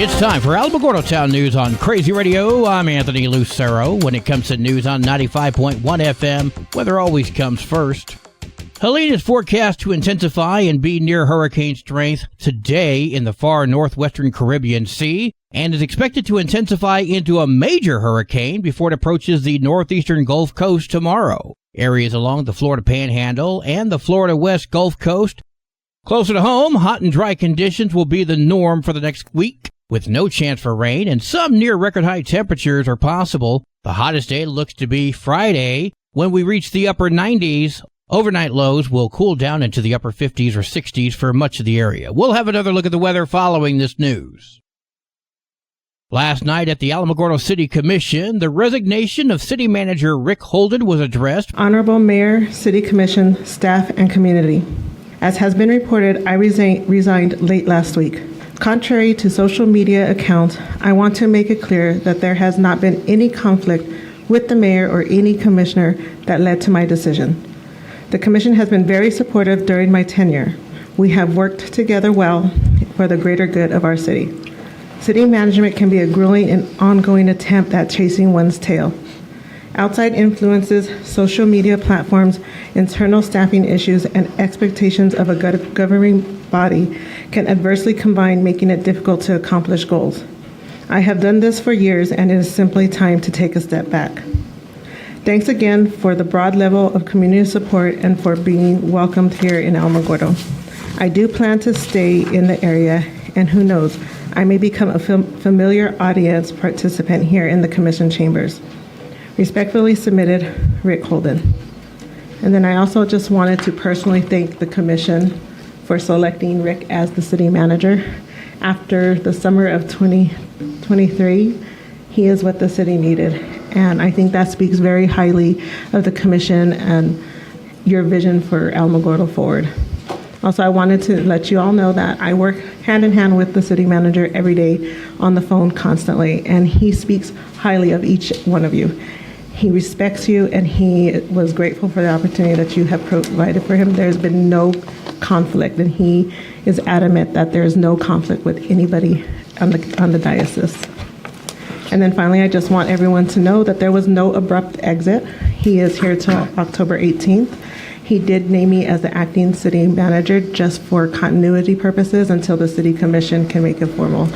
It's time for Alamogordo Town News on Crazy Radio. I'm Anthony Lucero. When it comes to news on 95.1 FM, weather always comes first. Helene is forecast to intensify and be near hurricane strength today in the far northwestern Caribbean Sea, and is expected to intensify into a major hurricane before it approaches the northeastern Gulf Coast tomorrow. Areas along the Florida Panhandle and the Florida West Gulf Coast. Closer to home, hot and dry conditions will be the norm for the next week, with no chance for rain, and some near record high temperatures are possible. The hottest day looks to be Friday, when we reach the upper 90s. Overnight lows will cool down into the upper 50s or 60s for much of the area. We'll have another look at the weather following this news. Last night at the Alamogordo City Commission, the resignation of City Manager Rick Holden was addressed. Honorable Mayor, City Commission, staff, and community. As has been reported, I resigned late last week. Contrary to social media accounts, I want to make it clear that there has not been any conflict with the mayor or any commissioner that led to my decision. The commission has been very supportive during my tenure. We have worked together well for the greater good of our city. City management can be a grueling and ongoing attempt at chasing one's tail. Outside influences, social media platforms, internal staffing issues, and expectations of a governing body can adversely combine, making it difficult to accomplish goals. I have done this for years, and it is simply time to take a step back. Thanks again for the broad level of community support and for being welcomed here in Alamogordo. I do plan to stay in the area, and who knows, I may become a familiar audience participant here in the commission chambers. Respectfully submitted, Rick Holden. And then I also just wanted to personally thank the commission for selecting Rick as the city manager. After the summer of 2023, he is what the city needed. And I think that speaks very highly of the commission and your vision for Alamogordo forward. Also, I wanted to let you all know that I work hand in hand with the city manager every day on the phone constantly, and he speaks highly of each one of you. He respects you, and he was grateful for the opportunity that you have provided for him. There's been no conflict, and he is adamant that there is no conflict with anybody on the diocese. And then finally, I just want everyone to know that there was no abrupt exit. He is here till October 18th. He did name me as the acting city manager just for continuity purposes until the city commission can make a formal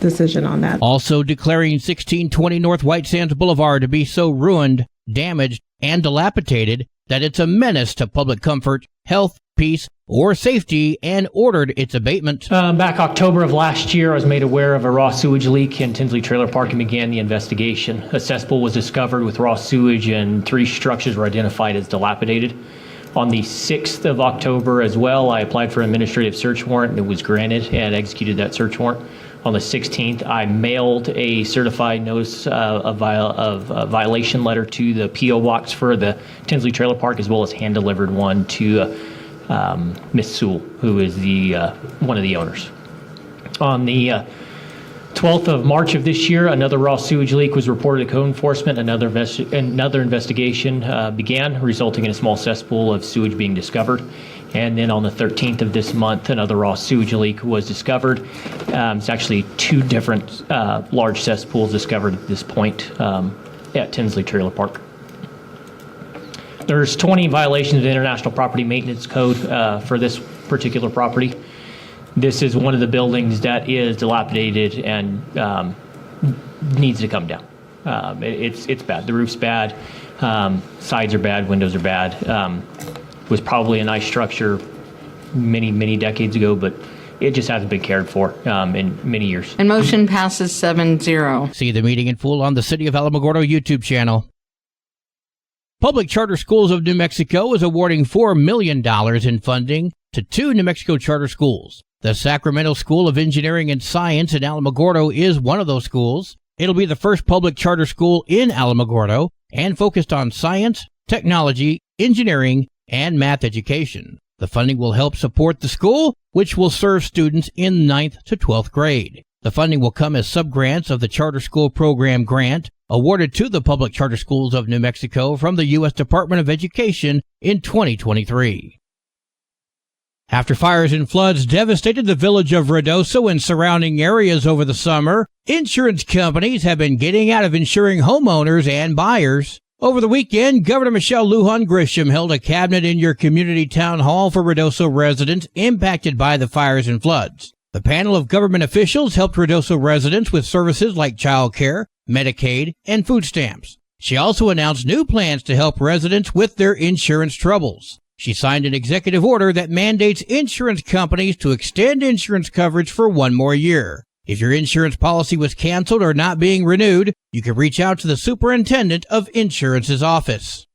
decision on that. Also declaring 1620 North White Sands Boulevard to be so ruined, damaged, and dilapidated that it's a menace to public comfort, health, peace, or safety, and ordered its abatement. Back October of last year, I was made aware of a raw sewage leak in Tinsley Trailer Park and began the investigation. A cesspool was discovered with raw sewage, and 3 structures were identified as dilapidated. On the 6th of October as well, I applied for an administrative search warrant, and it was granted and executed that search warrant. On the 16th, I mailed a certified notice of violation letter to the P.O. Box for the Tinsley Trailer Park, as well as hand-delivered one to Miss Sewell, who is one of the owners. On the 12th of March of this year, another raw sewage leak was reported to code enforcement. Another investigation began, resulting in a small cesspool of sewage being discovered. And then on the 13th of this month, another raw sewage leak was discovered. It's actually 2 different large cesspools discovered at this point at Tinsley Trailer Park. There's 20 violations of the International Property Maintenance Code for this particular property. This is one of the buildings that is dilapidated and needs to come down. It's bad. The roof's bad. Sides are bad. Windows are bad. Was probably a nice structure many decades ago, but it just hasn't been cared for in many years. And motion passes 7-0. See the meeting in full on the City of Alamogordo YouTube channel. Public Charter Schools of New Mexico is awarding $4 million in funding to 2 New Mexico charter schools. The Sacramento School of Engineering and Science in Alamogordo is one of those schools. It'll be the first public charter school in Alamogordo and focused on science, technology, engineering, and math education. The funding will help support the school, which will serve students in 9th to 12th grade. The funding will come as subgrants of the Charter School Program grant awarded to the Public Charter Schools of New Mexico from the U.S. Department of Education in 2023. After fires and floods devastated the village of Ruidoso and surrounding areas over the summer, insurance companies have been getting out of insuring homeowners and buyers. Over the weekend, Governor Michelle Lujan Grisham held a Cabinet in Your Community town hall for Ruidoso residents impacted by the fires and floods. The panel of government officials helped Ruidoso residents with services like child care, Medicaid, and food stamps. She also announced new plans to help residents with their insurance troubles. She signed an executive order that mandates insurance companies to extend insurance coverage for one more year. If your insurance policy was canceled or not being renewed, you can reach out to the Superintendent of Insurance's office.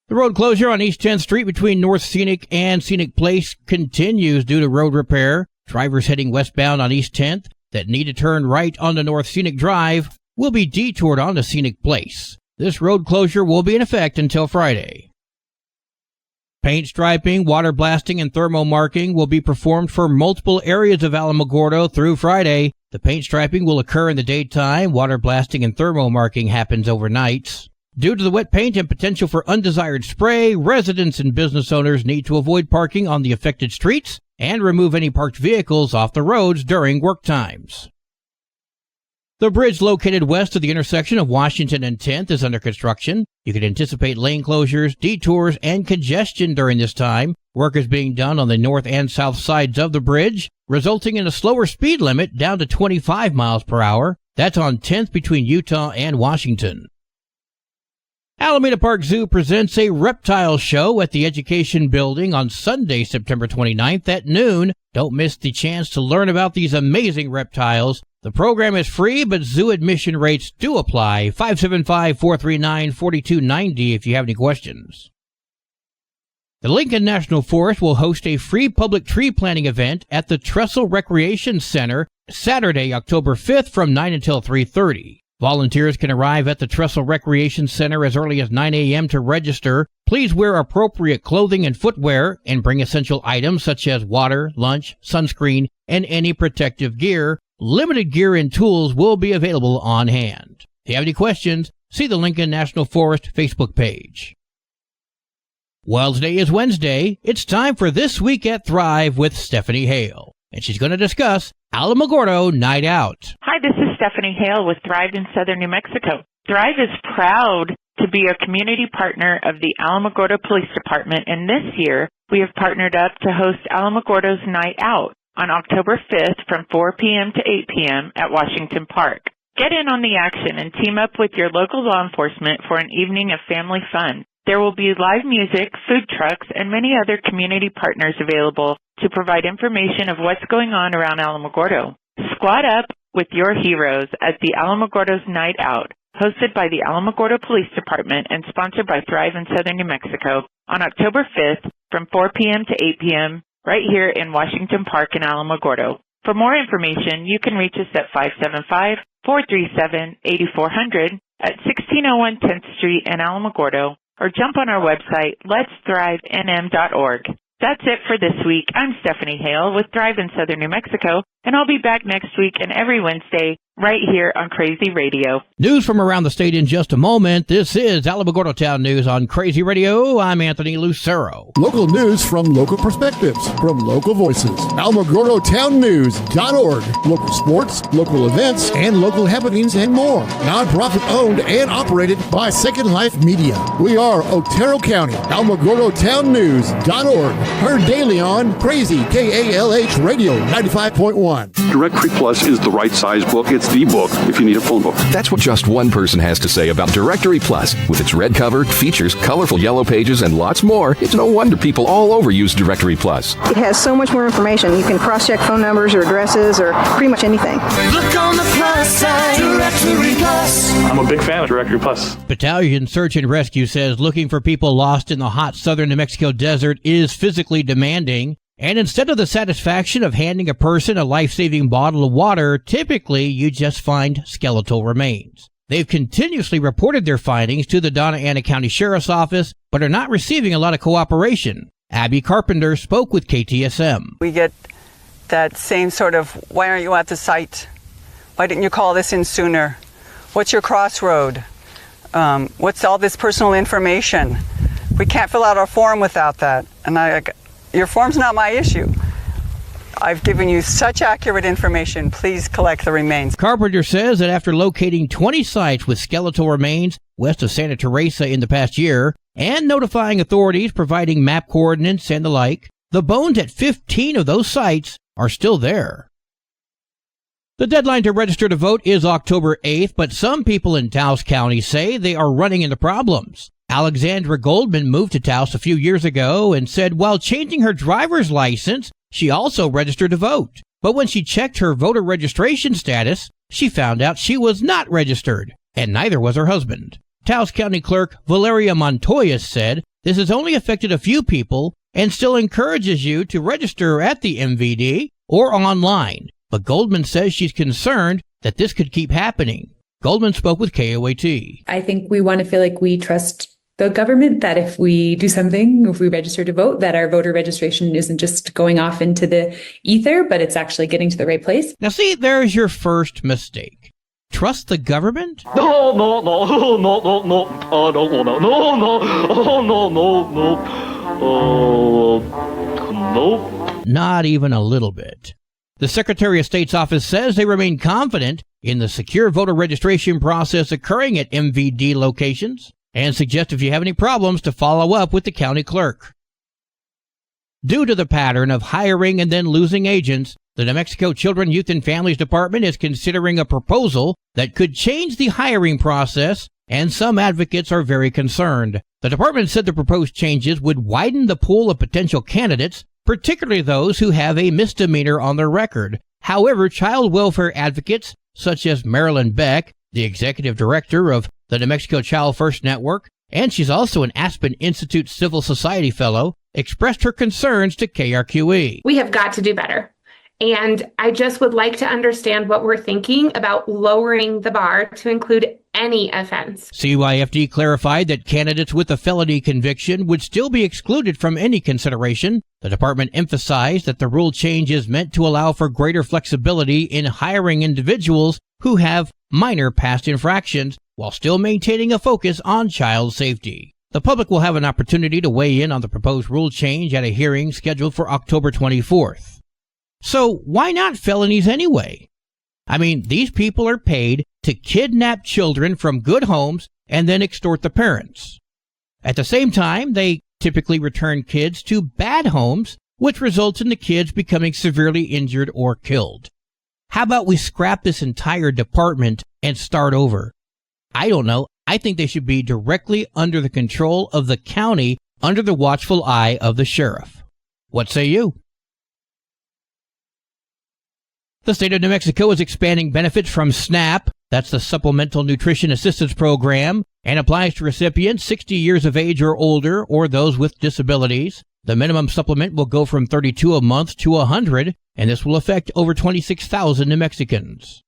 The road closure on East 10th Street between North Scenic and Scenic Place continues due to road repair. Drivers heading westbound on East 10th that need to turn right onto North Scenic Drive will be detoured onto Scenic Place. This road closure will be in effect until Friday. Paint striping, water blasting, and thermal marking will be performed for multiple areas of Alamogordo through Friday. The paint striping will occur in the daytime. Water blasting and thermal marking happens overnight. Due to the wet paint and potential for undesired spray, residents and business owners need to avoid parking on the affected streets and remove any parked vehicles off the roads during work times. The bridge located west of the intersection of Washington and 10th is under construction. You can anticipate lane closures, detours, and congestion during this time. Work is being done on the north and south sides of the bridge, resulting in a slower speed limit down to 25 miles per hour. That's on 10th between Utah and Washington. Alameda Park Zoo presents a reptile show at the Education Building on Sunday, September 29th at noon. Don't miss the chance to learn about these amazing reptiles. The program is free, but zoo admission rates do apply. 575-439-4290 if you have any questions. The Lincoln National Forest will host a free public tree planting event at the Trestle Recreation Center Saturday, October 5th from 9 until 3:30. Volunteers can arrive at the Trestle Recreation Center as early as 9 a.m. to register. Please wear appropriate clothing and footwear and bring essential items such as water, lunch, sunscreen, and any protective gear. Limited gear and tools will be available on hand. If you have any questions, see the Lincoln National Forest Facebook page. Well, today is Wednesday. It's time for This Week at Thrive with Stephanie Hale, and she's going to discuss Alamogordo Night Out. Hi, this is Stephanie Hale with Thrive in Southern New Mexico. Thrive is proud to be a community partner of the Alamogordo Police Department, and this year we have partnered up to host Alamogordo's Night Out on October 5th from 4 p.m. to 8 p.m. at Washington Park. Get in on the action and team up with your local law enforcement for an evening of family fun. There will be live music, food trucks, and many other community partners available to provide information of what's going on around Alamogordo. Squad up with your heroes at the Alamogordo's Night Out, hosted by the Alamogordo Police Department and sponsored by Thrive in Southern New Mexico on October 5th from 4 p.m. to 8 p.m. right here in Washington Park in Alamogordo. For more information, you can reach us at 575-437-8400 at 1601 10th Street in Alamogordo, or jump on our website, letsthrivnm.org. That's it for this week. I'm Stephanie Hale with Thrive in Southern New Mexico, and I'll be back next week and every Wednesday right here on Crazy Radio. News from around the state in just a moment. This is Alamogordo Town News on Crazy Radio. I'm Anthony Lucero. Local news from local perspectives, from local voices. AlamogordoTownNews.org. Local sports, local events, and local happenings and more. Nonprofit owned and operated by Second Life Media. We are Otero County. AlamogordoTownNews.org. Heard daily on Crazy KALH Radio 95.1. Directory Plus is the right size book. It's the book if you need a phone book. That's what just one person has to say about Directory Plus. With its red cover, features, colorful yellow pages, and lots more, it's no wonder people all over use Directory Plus. It has so much more information. You can cross-check phone numbers or addresses or pretty much anything. Look on the plus side, Directory Plus. I'm a big fan of Directory Plus. Battalion Search and Rescue says looking for people lost in the hot southern New Mexico desert is physically demanding. And instead of the satisfaction of handing a person a life-saving bottle of water, typically you just find skeletal remains. They've continuously reported their findings to the Donna Ana County Sheriff's Office, but are not receiving a lot of cooperation. Abby Carpenter spoke with KTSM. We get that same sort of, why aren't you at the site? Why didn't you call this in sooner? What's your crossroad? What's all this personal information? We can't fill out our form without that. And Your form's not my issue. I've given you such accurate information. Please collect the remains. Carpenter says that after locating 20 sites with skeletal remains west of Santa Teresa in the past year and notifying authorities providing map coordinates and the like, the bones at 15 of those sites are still there. The deadline to register to vote is October 8th, but some people in Taos County say they are running into problems. Alexandra Goldman moved to Taos a few years ago and said while changing her driver's license, she also registered to vote. But when she checked her voter registration status, she found out she was not registered, and neither was her husband. Taos County Clerk Valeria Montoya said this has only affected a few people and still encourages you to register at the MVD or online. But Goldman says she's concerned that this could keep happening. Goldman spoke with KOAT. I think we want to feel like we trust the government, that if we do something, if we register to vote, that our voter registration isn't just going off into the ether, but it's actually getting to the right place. Now see, there's your first mistake. Trust the government? No. Not even a little bit. The Secretary of State's office says they remain confident in the secure voter registration process occurring at MVD locations and suggest if you have any problems to follow up with the county clerk. Due to the pattern of hiring and then losing agents, the New Mexico Children, Youth and Families Department is considering a proposal that could change the hiring process, and some advocates are very concerned. The department said the proposed changes would widen the pool of potential candidates, particularly those who have a misdemeanor on their record. However, child welfare advocates, such as Marilyn Beck, the executive director of the New Mexico Child First Network, and she's also an Aspen Institute Civil Society Fellow, expressed her concerns to KRQE. We have got to do better. And I just would like to understand what we're thinking about lowering the bar to include any offense. CYFD clarified that candidates with a felony conviction would still be excluded from any consideration. The department emphasized that the rule change is meant to allow for greater flexibility in hiring individuals who have minor past infractions while still maintaining a focus on child safety. The public will have an opportunity to weigh in on the proposed rule change at a hearing scheduled for October 24th. So why not felonies anyway? I mean, these people are paid to kidnap children from good homes and then extort the parents. At the same time, they typically return kids to bad homes, which results in the kids becoming severely injured or killed. How about we scrap this entire department and start over? I don't know. I think they should be directly under the control of the county, under the watchful eye of the sheriff. What say you? The state of New Mexico is expanding benefits from SNAP, that's the Supplemental Nutrition Assistance Program, and applies to recipients 60 years of age or older or those with disabilities. The minimum supplement will go from $32 a month to $100, and this will affect over 26,000 New Mexicans.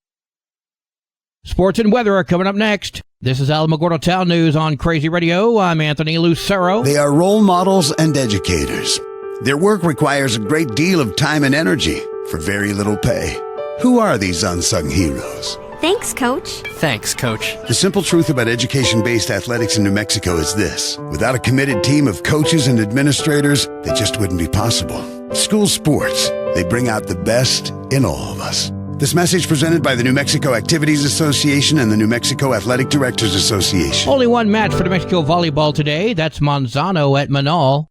Sports and weather are coming up next. This is Alamogordo Town News on Crazy Radio. I'm Anthony Lucero. They are role models and educators. Their work requires a great deal of time and energy for very little pay. Who are these unsung heroes? Thanks, Coach. Thanks, Coach. The simple truth about education-based athletics in New Mexico is this. Without a committed team of coaches and administrators, that just wouldn't be possible. School sports, they bring out the best in all of us. This message presented by the New Mexico Activities Association and the New Mexico Athletic Directors Association. Only one match for New Mexico volleyball today. That's Manzano at Manal.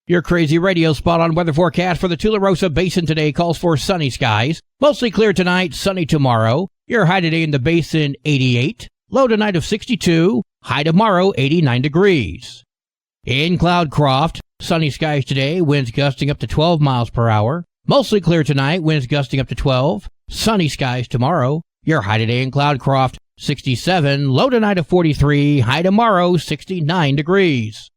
Your Crazy Radio spot-on weather forecast for the Tularosa Basin today calls for sunny skies. Mostly clear tonight, sunny tomorrow. Your high today in the basin, 88. Low tonight of 62. High tomorrow, 89 degrees. In Cloudcroft, sunny skies today, winds gusting up to 12 miles per hour. Mostly clear tonight, winds gusting up to 12. Sunny skies tomorrow. Your high today in Cloudcroft, 67. Low tonight of 43. High tomorrow, 69 degrees.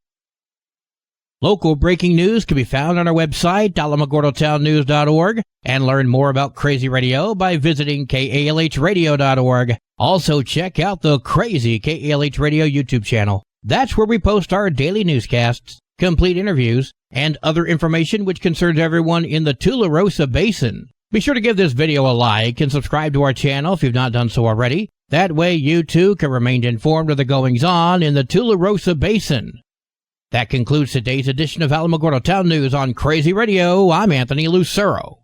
Local breaking news can be found on our website, alamogordotownnews.org, and learn more about Crazy Radio by visiting kalhradio.org. Also, check out the Crazy KALH Radio YouTube channel. That's where we post our daily newscasts, complete interviews, and other information which concerns everyone in the Tularosa Basin. Be sure to give this video a like and subscribe to our channel if you've not done so already. That way you too can remain informed of the goings-on in the Tularosa Basin. That concludes today's edition of Alamogordo Town News on Crazy Radio. I'm Anthony Lucero.